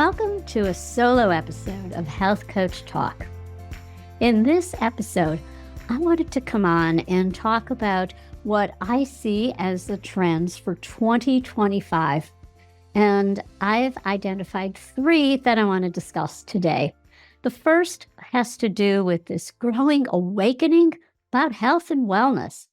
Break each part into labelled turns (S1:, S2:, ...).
S1: Welcome to a solo episode of Health Coach Talk. In this episode, I wanted to come on and talk about what I see as the trends for 2025. And I've identified three that I want to discuss today. The first has to do with this growing awakening about health and wellness.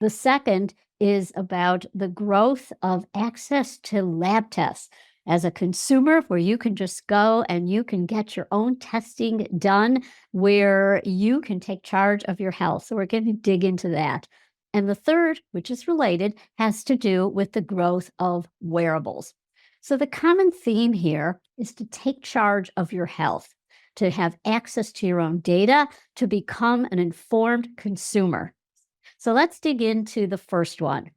S1: The second is about the growth of access to lab tests. As a consumer, where you can just go and you can get your own testing done, where you can take charge of your health. So we're going to dig into that. And the third, which is related, has to do with the growth of wearables. So the common theme here is to take charge of your health, to have access to your own data, to become an informed consumer. So let's dig into the first one.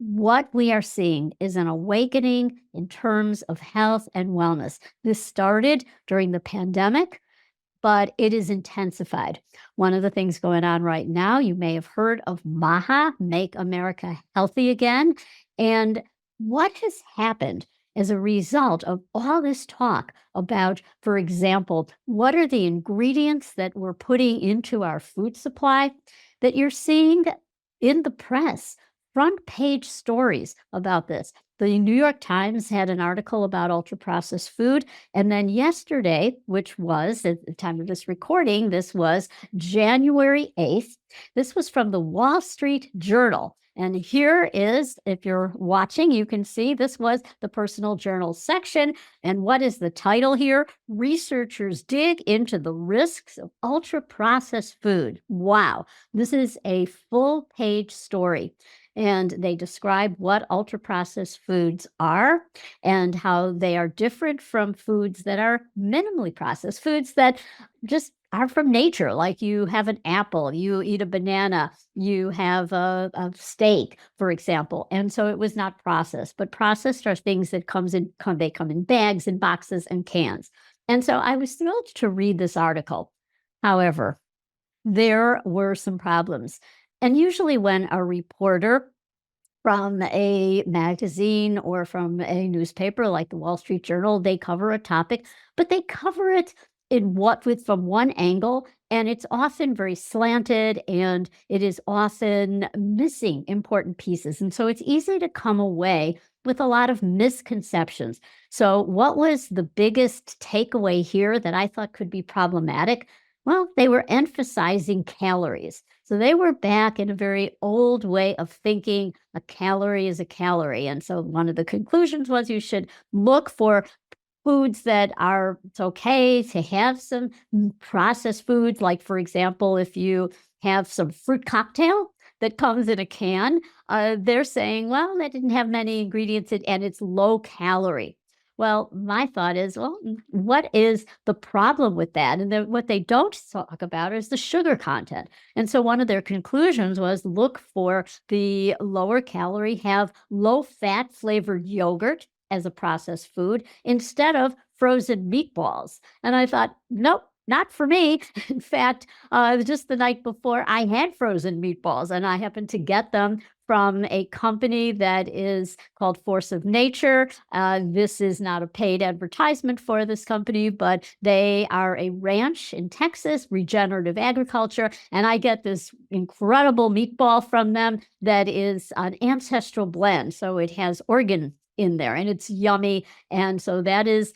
S1: What we are seeing is an awakening in terms of health and wellness. This started during the pandemic, but it is intensified. One of the things going on right now, you may have heard of MAHA, Make America Healthy Again. And what has happened as a result of all this talk about, for example, what are the ingredients that we're putting into our food supply, that you're seeing in the press front page stories about this. The New York Times had an article about ultra-processed food. And then yesterday, which was at the time of this recording, this was January 8th. This was from the Wall Street Journal. And here is, if you're watching, you can see this was the personal journal section. And what is the title here? Researchers dig into the risks of ultra-processed food. Wow, this is a full page story. And they describe what ultra-processed foods are and how they are different from foods that are minimally processed, foods that just are from nature, like you have an apple, you eat a banana, you have a steak, for example. And so it was not processed, but processed are things that they come in bags and boxes and cans. And so I was thrilled to read this article. However, there were some problems. And usually when a reporter from a magazine or from a newspaper like the Wall Street Journal, they cover a topic, but they cover it from one angle, and it's often very slanted and it is often missing important pieces. And so it's easy to come away with a lot of misconceptions. So what was the biggest takeaway here that I thought could be problematic? Well, they were emphasizing calories. So they were back in a very old way of thinking a calorie is a calorie. And so one of the conclusions was you should look for foods that it's okay to have some processed foods. Like, for example, if you have some fruit cocktail that comes in a can, they're saying, well, that didn't have many ingredients and it's low calorie. Well, my thought is, well, what is the problem with that? And then what they don't talk about is the sugar content. And so one of their conclusions was look for the lower calorie, have low fat flavored yogurt as a processed food instead of frozen meatballs. And I thought, nope, not for me. In fact, just the night before, I had frozen meatballs, and I happened to get them from a company that is called Force of Nature. This is not a paid advertisement for this company, but they are a ranch in Texas, regenerative agriculture, and I get this incredible meatball from them that is an ancestral blend. So it has organ in there and it's yummy. And so that is,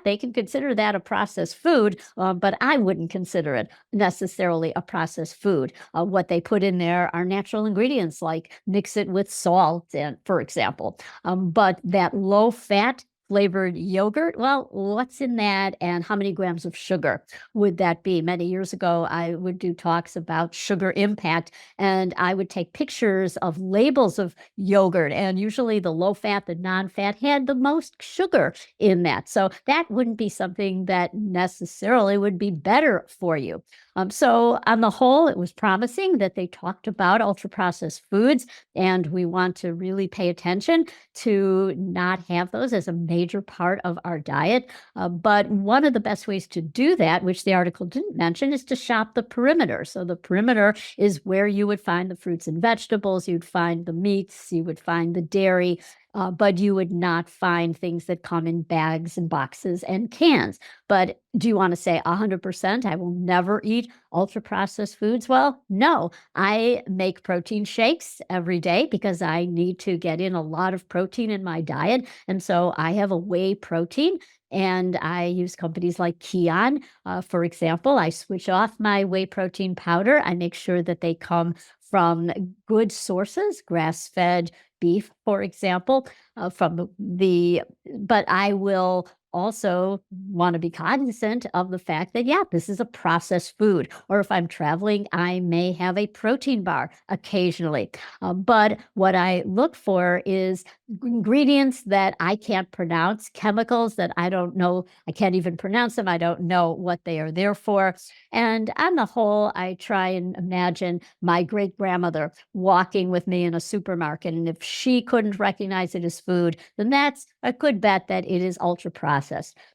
S1: they can consider that a processed food, but I wouldn't consider it necessarily a processed food. What they put in there are natural ingredients, like mix it with salt, and for example. But that low fat flavored yogurt, well, what's in that and how many grams of sugar would that be? Many years ago, I would do talks about sugar impact, and I would take pictures of labels of yogurt, and usually the low fat, the non-fat had the most sugar in that. So that wouldn't be something that necessarily would be better for you. So on the whole, it was promising that they talked about ultra-processed foods, and we want to really pay attention to not have those as a major part of our diet. But one of the best ways to do that, which the article didn't mention, is to shop the perimeter. So the perimeter is where you would find the fruits and vegetables, you'd find the meats, you would find the dairy, but you would not find things that come in bags and boxes and cans. But do you want to say 100% I will never eat ultra processed foods? Well, no. I make protein shakes every day because I need to get in a lot of protein in my diet. And so I have a whey protein. And I use companies like Keon. For example, I switch off my whey protein powder. I make sure that they come from good sources, grass fed beef, for example, but I will also want to be cognizant of the fact that, yeah, this is a processed food. Or if I'm traveling, I may have a protein bar occasionally. But what I look for is ingredients that I can't pronounce, chemicals that I don't know, I can't even pronounce them. I don't know what they are there for. And on the whole, I try and imagine my great grandmother walking with me in a supermarket. And if she couldn't recognize it as food, then that's a good bet that it is ultra processed.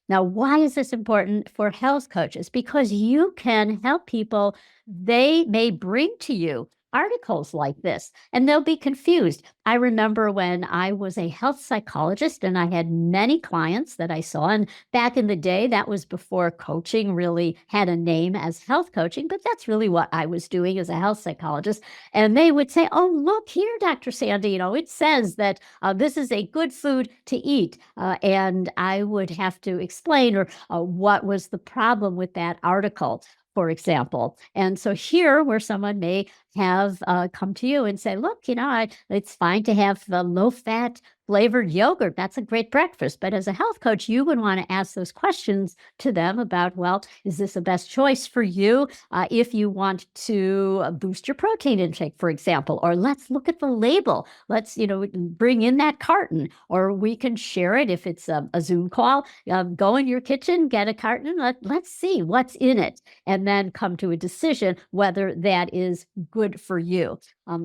S1: Now, why is this important for health coaches? Because you can help people. They may bring to you articles like this and they'll be confused. I remember when I was a health psychologist and I had many clients that I saw. And back in the day, that was before coaching really had a name as health coaching, but that's really what I was doing as a health psychologist. And they would say, "Oh, look here, Dr. Sandi, it says that this is a good food to eat." And I would have to explain what was the problem with that article, for example. And so here, where someone may have come to you and say, "Look, it's fine to have the low-fat flavored yogurt. That's a great breakfast." But as a health coach, you would want to ask those questions to them about, well, is this the best choice for you if you want to boost your protein intake, for example? Or let's look at the label. Let's, bring in that carton, or we can share it if it's a Zoom call. Go in your kitchen, get a carton. Let's see what's in it, and then come to a decision whether that is good for you.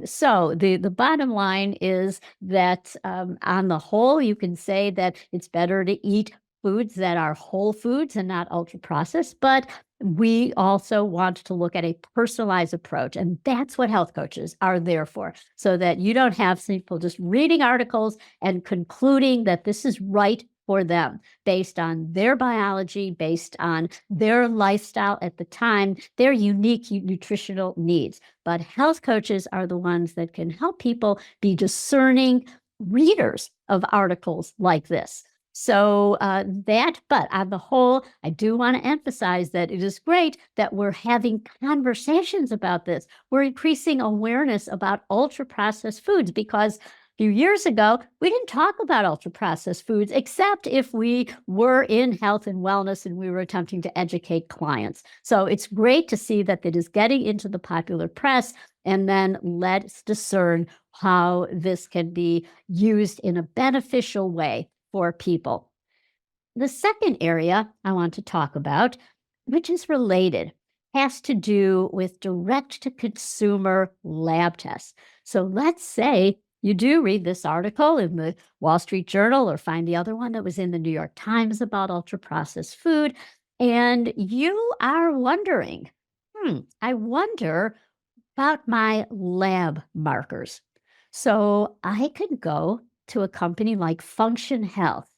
S1: So the bottom line is that on the whole, you can say that it's better to eat foods that are whole foods and not ultra processed, but we also want to look at a personalized approach. And that's what health coaches are there for, so that you don't have people just reading articles and concluding that this is right for them based on their biology, based on their lifestyle at the time, their unique nutritional needs. But health coaches are the ones that can help people be discerning readers of articles like this. So but on the whole, I do want to emphasize that it is great that we're having conversations about this. We're increasing awareness about ultra processed foods, because few years ago, we didn't talk about ultra processed foods, except if we were in health and wellness and we were attempting to educate clients. So it's great to see that it is getting into the popular press, and then let's discern how this can be used in a beneficial way for people. The second area I want to talk about, which is related, has to do with direct to consumer lab tests. So let's say you do read this article in the Wall Street Journal, or find the other one that was in the New York Times about ultra processed food, and you are wondering, I wonder about my lab markers. So I could go to a company like Function Health.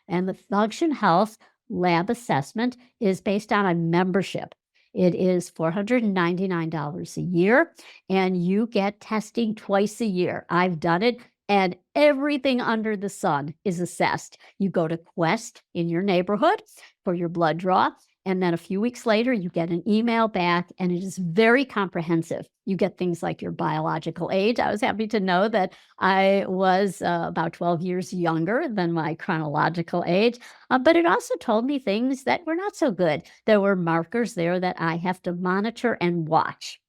S1: And the Function Health lab assessment is based on a membership. It is $499 a year, and you get testing twice a year. I've done it, and everything under the sun is assessed. You go to Quest in your neighborhood for your blood draw, and then a few weeks later, you get an email back, and it is very comprehensive. You get things like your biological age. I was happy to know that I was about 12 years younger than my chronological age, but it also told me things that were not so good. There were markers there that I have to monitor and watch,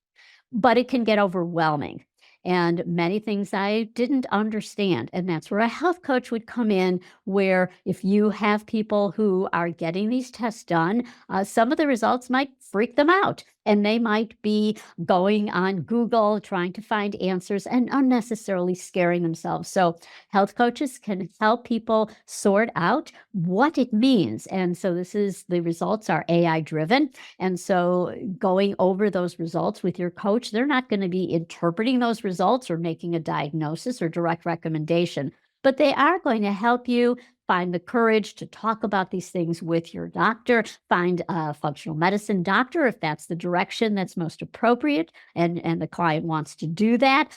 S1: but it can get overwhelming. And many things I didn't understand. And that's where a health coach would come in, where if you have people who are getting these tests done, some of the results might freak them out. And they might be going on Google trying to find answers and unnecessarily scaring themselves. So health coaches can help people sort out what it means. And so the results are AI driven. And so going over those results with your coach, they're not going to be interpreting those results or making a diagnosis or direct recommendation, but they are going to help you find the courage to talk about these things with your doctor, find a functional medicine doctor if that's the direction that's most appropriate and the client wants to do that.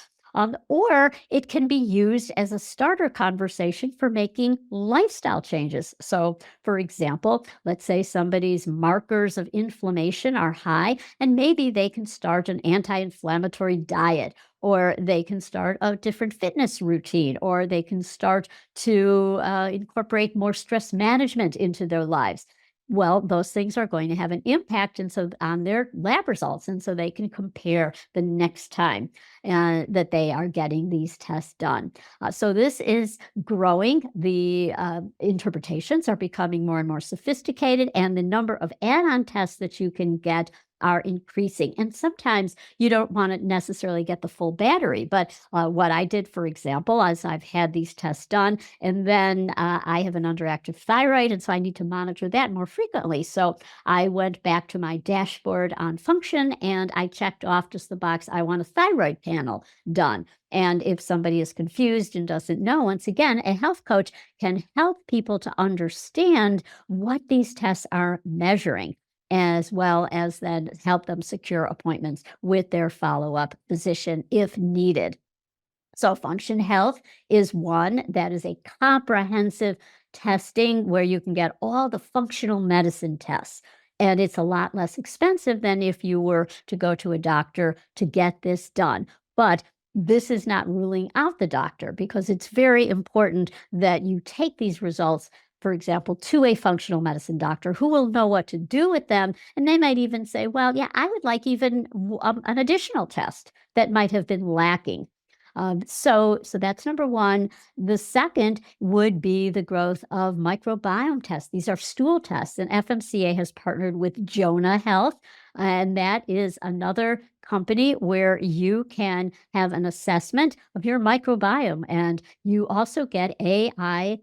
S1: Or it can be used as a starter conversation for making lifestyle changes. So, for example, let's say somebody's markers of inflammation are high, and maybe they can start an anti inflammatory diet, or they can start a different fitness routine, or they can start to incorporate more stress management into their lives. Well, those things are going to have an impact and so on their lab results, and so they can compare the next time that they are getting these tests done. So this is growing. The interpretations are becoming more and more sophisticated, and the number of add-on tests that you can get are increasing. And sometimes you don't want to necessarily get the full battery, but what I did, for example, is I've had these tests done, and then I have an underactive thyroid, and so I need to monitor that more frequently. So I went back to my dashboard on function, and I checked off just the box, I want a thyroid panel done. And if somebody is confused and doesn't know, once again, a health coach can help people to understand what these tests are measuring, as well as then help them secure appointments with their follow-up physician if needed. So Function Health is one that is a comprehensive testing where you can get all the functional medicine tests. And it's a lot less expensive than if you were to go to a doctor to get this done. But this is not ruling out the doctor, because it's very important that you take these results, for example, to a functional medicine doctor who will know what to do with them. And they might even say, well, yeah, I would like even an additional test that might have been lacking. So that's number one. The second would be the growth of microbiome tests. These are stool tests, and FMCA has partnered with Jonah Health, and that is another company where you can have an assessment of your microbiome, and you also get AI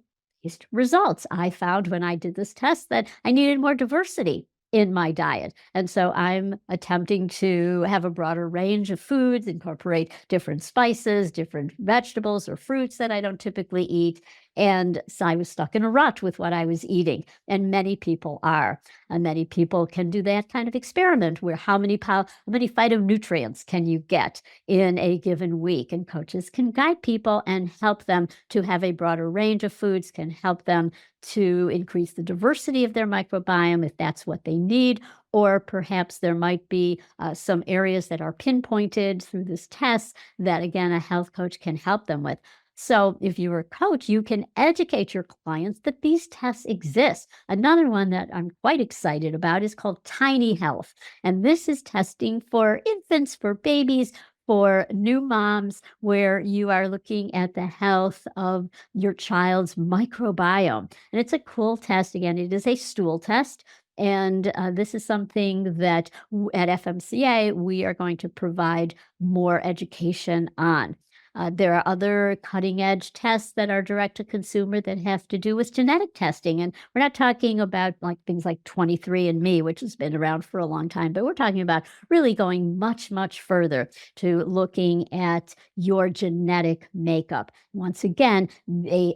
S1: results. I found when I did this test that I needed more diversity in my diet. And so I'm attempting to have a broader range of foods, incorporate different spices, different vegetables or fruits that I don't typically eat. And so I was stuck in a rut with what I was eating. And many people are. And many people can do that kind of experiment where how many phytonutrients can you get in a given week? And coaches can guide people and help them to have a broader range of foods, can help them to increase the diversity of their microbiome if that's what they need. Or perhaps there might be some areas that are pinpointed through this test that, again, a health coach can help them with. So if you're a coach, you can educate your clients that these tests exist. Another one that I'm quite excited about is called Tiny Health. And this is testing for infants, for babies, for new moms, where you are looking at the health of your child's microbiome. And it's a cool test. Again, it is a stool test. And this is something that at FMCA, we are going to provide more education on. There are other cutting edge tests that are direct to consumer that have to do with genetic testing. And we're not talking about like things like 23andMe, which has been around for a long time, but we're talking about really going much, much further to looking at your genetic makeup. Once again,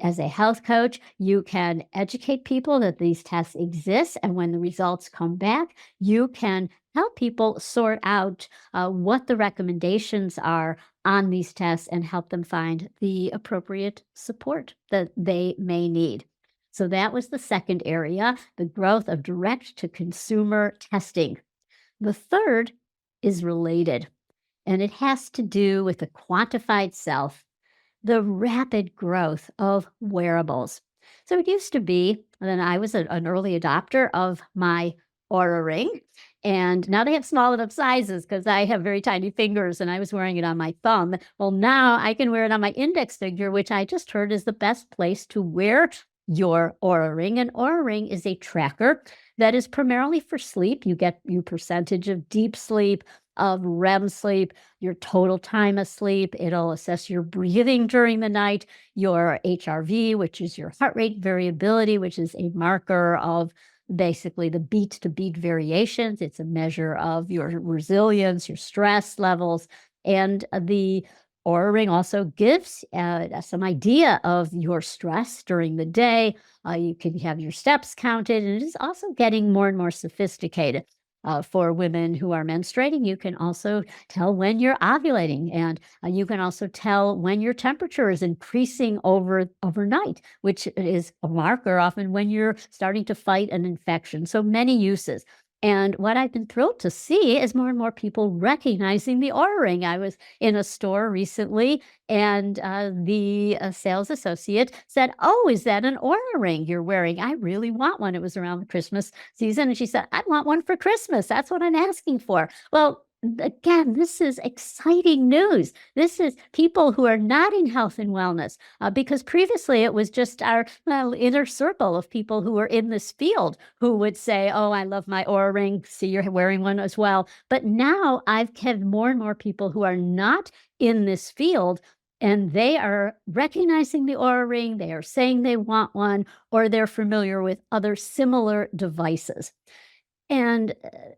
S1: as a health coach, you can educate people that these tests exist. And when the results come back, you can help people sort out what the recommendations are on these tests and help them find the appropriate support that they may need. So that was the second area, the growth of direct to consumer testing. The third is related, and it has to do with the quantified self, the rapid growth of wearables. So it used to be, and I was an early adopter of my Aura Ring. And now they have small enough sizes because I have very tiny fingers and I was wearing it on my thumb. Well, now I can wear it on my index finger, which I just heard is the best place to wear your Aura Ring. An Aura Ring is a tracker that is primarily for sleep. You get your percentage of deep sleep, of REM sleep, your total time of sleep. It'll assess your breathing during the night, your HRV, which is your heart rate variability, which is a marker of basically the beat to beat variations. It's a measure of your resilience, your stress levels, and the Oura Ring also gives some idea of your stress during the day. You can have your steps counted, and it is also getting more and more sophisticated. For women who are menstruating, you can also tell when you're ovulating, and you can also tell when your temperature is increasing overnight, which is a marker often when you're starting to fight an infection. So many uses. And what I've been thrilled to see is more and more people recognizing the Oura Ring. I was in a store recently, and the sales associate said, "Oh, is that an Oura Ring you're wearing? I really want one." It was around the Christmas season, and she said, "I want one for Christmas. That's what I'm asking for." Well, again, this is exciting news. This is people who are not in health and wellness, because previously it was just our inner circle of people who were in this field who would say, "Oh, I love my Oura Ring. See, you're wearing one as well." But now I've had more and more people who are not in this field, and they are recognizing the Oura Ring. They are saying they want one, or they're familiar with other similar devices. And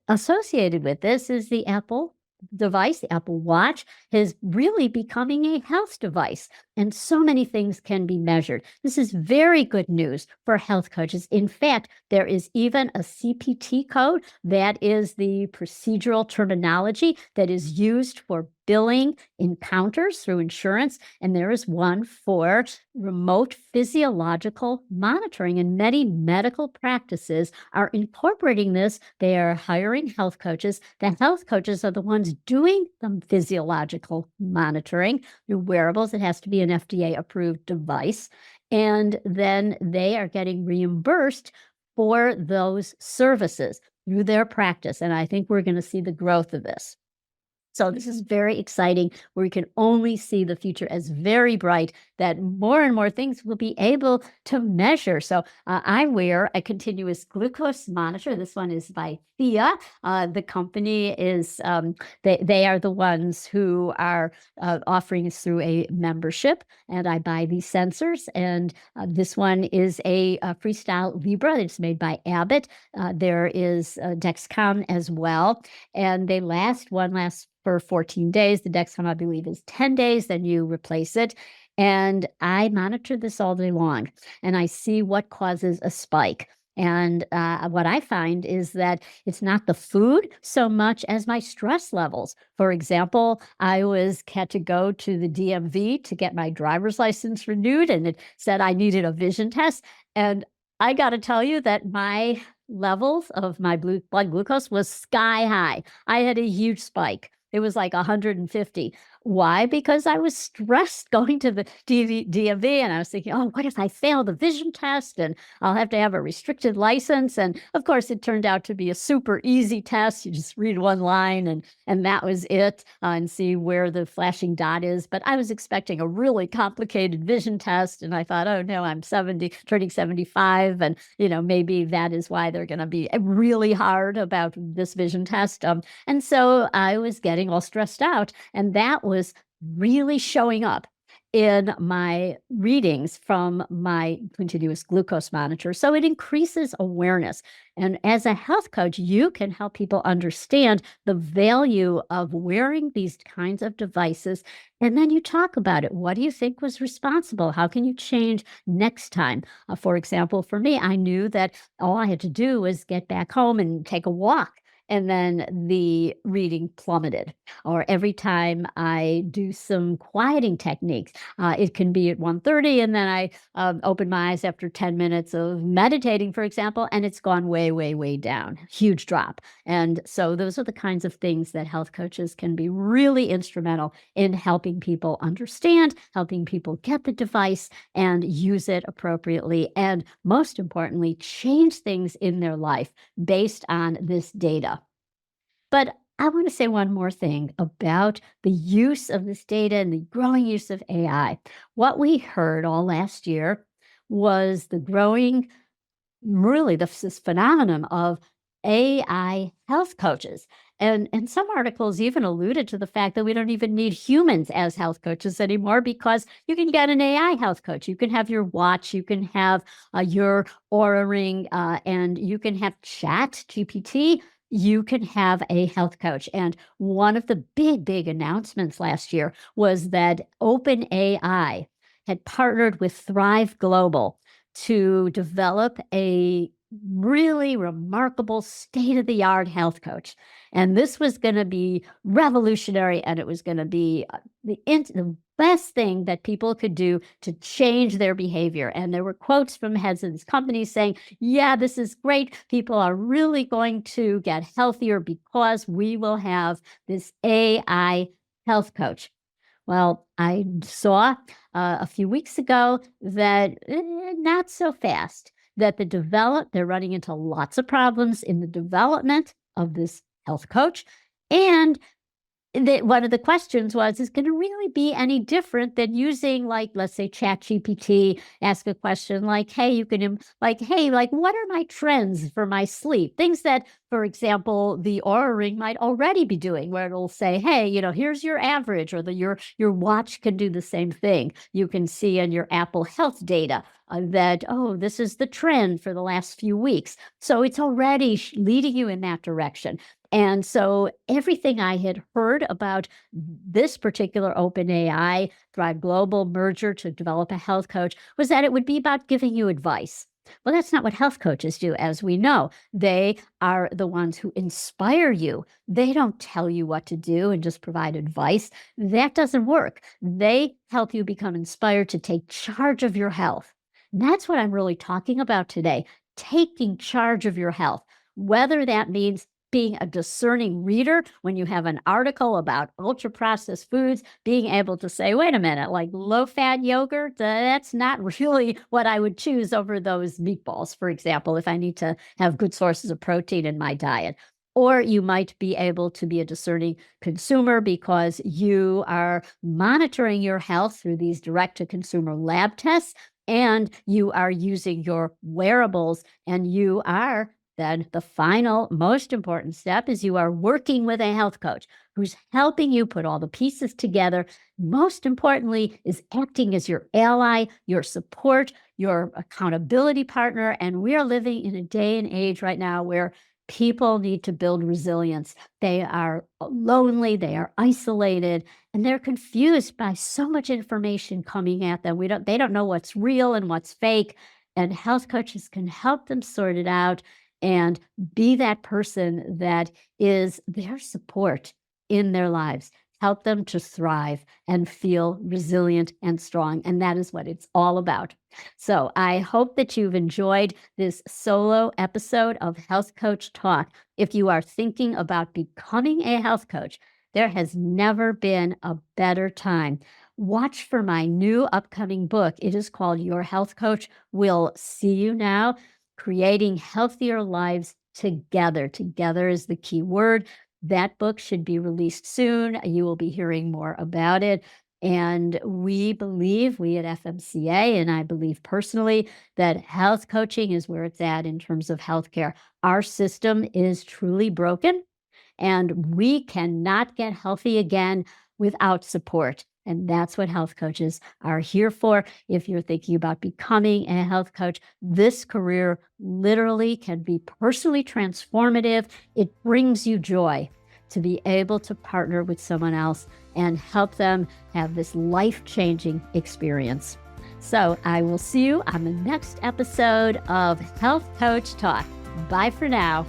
S1: associated with this is the Apple device. The Apple Watch is really becoming a health device, and so many things can be measured. This is very good news for health coaches. In fact, there is even a CPT code, that is the procedural terminology that is used for billing encounters through insurance, and there is one for remote physiological monitoring, and many medical practices are incorporating this. They are hiring health coaches. The health coaches are the ones doing the physiological monitoring through wearables. It has to be an FDA approved device. And then they are getting reimbursed for those services through their practice. And I think we're going to see the growth of this. So this is very exciting. We can only see the future as very bright, that more and more things will be able to measure. So I wear a continuous glucose monitor. This one is by Thea. The company is, they are the ones who are offering us through a membership, and I buy these sensors. And this one is a Freestyle Libra. It's made by Abbott. There is Dexcom as well, and they last for 14 days. The Dexcom, I believe, is 10 days, then you replace it. And I monitor this all day long, and I see what causes a spike. And what I find is that it's not the food so much as my stress levels. For example, I had to go to the DMV to get my driver's license renewed, and it said I needed a vision test. And I got to tell you that my levels of my blood glucose was sky high. I had a huge spike. It was like 150. Why? Because I was stressed going to the DMV, and I was thinking, oh, what if I fail the vision test and I'll have to have a restricted license? And of course, it turned out to be a super easy test. You just read one line, and that was it, and see where the flashing dot is. But I was expecting a really complicated vision test, and I thought, oh no, I'm 70, turning 75, and maybe that is why they're going to be really hard about this vision test. And so I was getting all stressed out, and that was really showing up in my readings from my continuous glucose monitor. So it increases awareness. And as a health coach, you can help people understand the value of wearing these kinds of devices. And then you talk about it. What do you think was responsible? How can you change next time? For example, for me, I knew that all I had to do was get back home and take a walk, and then the reading plummeted. Or every time I do some quieting techniques, it can be at 1:30, and then I open my eyes after 10 minutes of meditating, for example, and it's gone way, way, way down. Huge drop. And so those are the kinds of things that health coaches can be really instrumental in helping people understand, helping people get the device and use it appropriately, and most importantly, change things in their life based on this data. But I want to say one more thing about the use of this data and the growing use of AI. What we heard all last year was the growing, really, this phenomenon of AI health coaches. And some articles even alluded to the fact that we don't even need humans as health coaches anymore, because you can get an AI health coach. You can have your watch, you can have your Aura Ring, and you can have Chat GPT. you can have a health coach. And one of the big announcements last year was that OpenAI had partnered with Thrive Global to develop a really remarkable state-of-the-art health coach. And this was going to be revolutionary, and it was going to be the best thing that people could do to change their behavior. And there were quotes from heads of these companies saying, yeah, this is great. People are really going to get healthier because we will have this AI health coach. Well, I saw a few weeks ago that not so fast, that they're running into lots of problems in the development of this health coach. And one of the questions was, is going to really be any different than using, like, let's say ChatGPT, ask a question like, hey, you can, like, hey, like, what are my trends for my sleep? Things that, for example, the Aura Ring might already be doing, where it'll say, hey, here's your average, or your watch can do the same thing. You can see in your Apple Health data that, oh, this is the trend for the last few weeks. So it's already leading you in that direction. And so everything I had heard about this particular OpenAI Thrive Global merger to develop a health coach was that it would be about giving you advice. Well, that's not what health coaches do, as we know. They are the ones who inspire you. They don't tell you what to do and just provide advice. That doesn't work. They help you become inspired to take charge of your health. And that's what I'm really talking about today, taking charge of your health, whether that means being a discerning reader when you have an article about ultra-processed foods, being able to say, wait a minute, like low-fat yogurt, that's not really what I would choose over those meatballs, for example, if I need to have good sources of protein in my diet. Or you might be able to be a discerning consumer because you are monitoring your health through these direct-to-consumer lab tests, and you are using your wearables, and you are then the final, most important step is you are working with a health coach who's helping you put all the pieces together. Most importantly, is acting as your ally, your support, your accountability partner. And we are living in a day and age right now where people need to build resilience. They are lonely, they are isolated, and they're confused by so much information coming at them. They don't know what's real and what's fake. And health coaches can help them sort it out and be that person that is their support in their lives. Help them to thrive and feel resilient and strong. And that is what it's all about. So I hope that you've enjoyed this solo episode of Health Coach Talk. If you are thinking about becoming a health coach, there has never been a better time. Watch for my new upcoming book. It is called Your Health Coach Will See You Now. Creating Healthier Lives Together. Together is the key word. That book should be released soon. You will be hearing more about it. And we at FMCA, and I believe personally, that health coaching is where it's at in terms of healthcare. Our system is truly broken, and we cannot get healthy again without support. And that's what health coaches are here for. If you're thinking about becoming a health coach, this career literally can be personally transformative. It brings you joy to be able to partner with someone else and help them have this life-changing experience. So I will see you on the next episode of Health Coach Talk. Bye for now.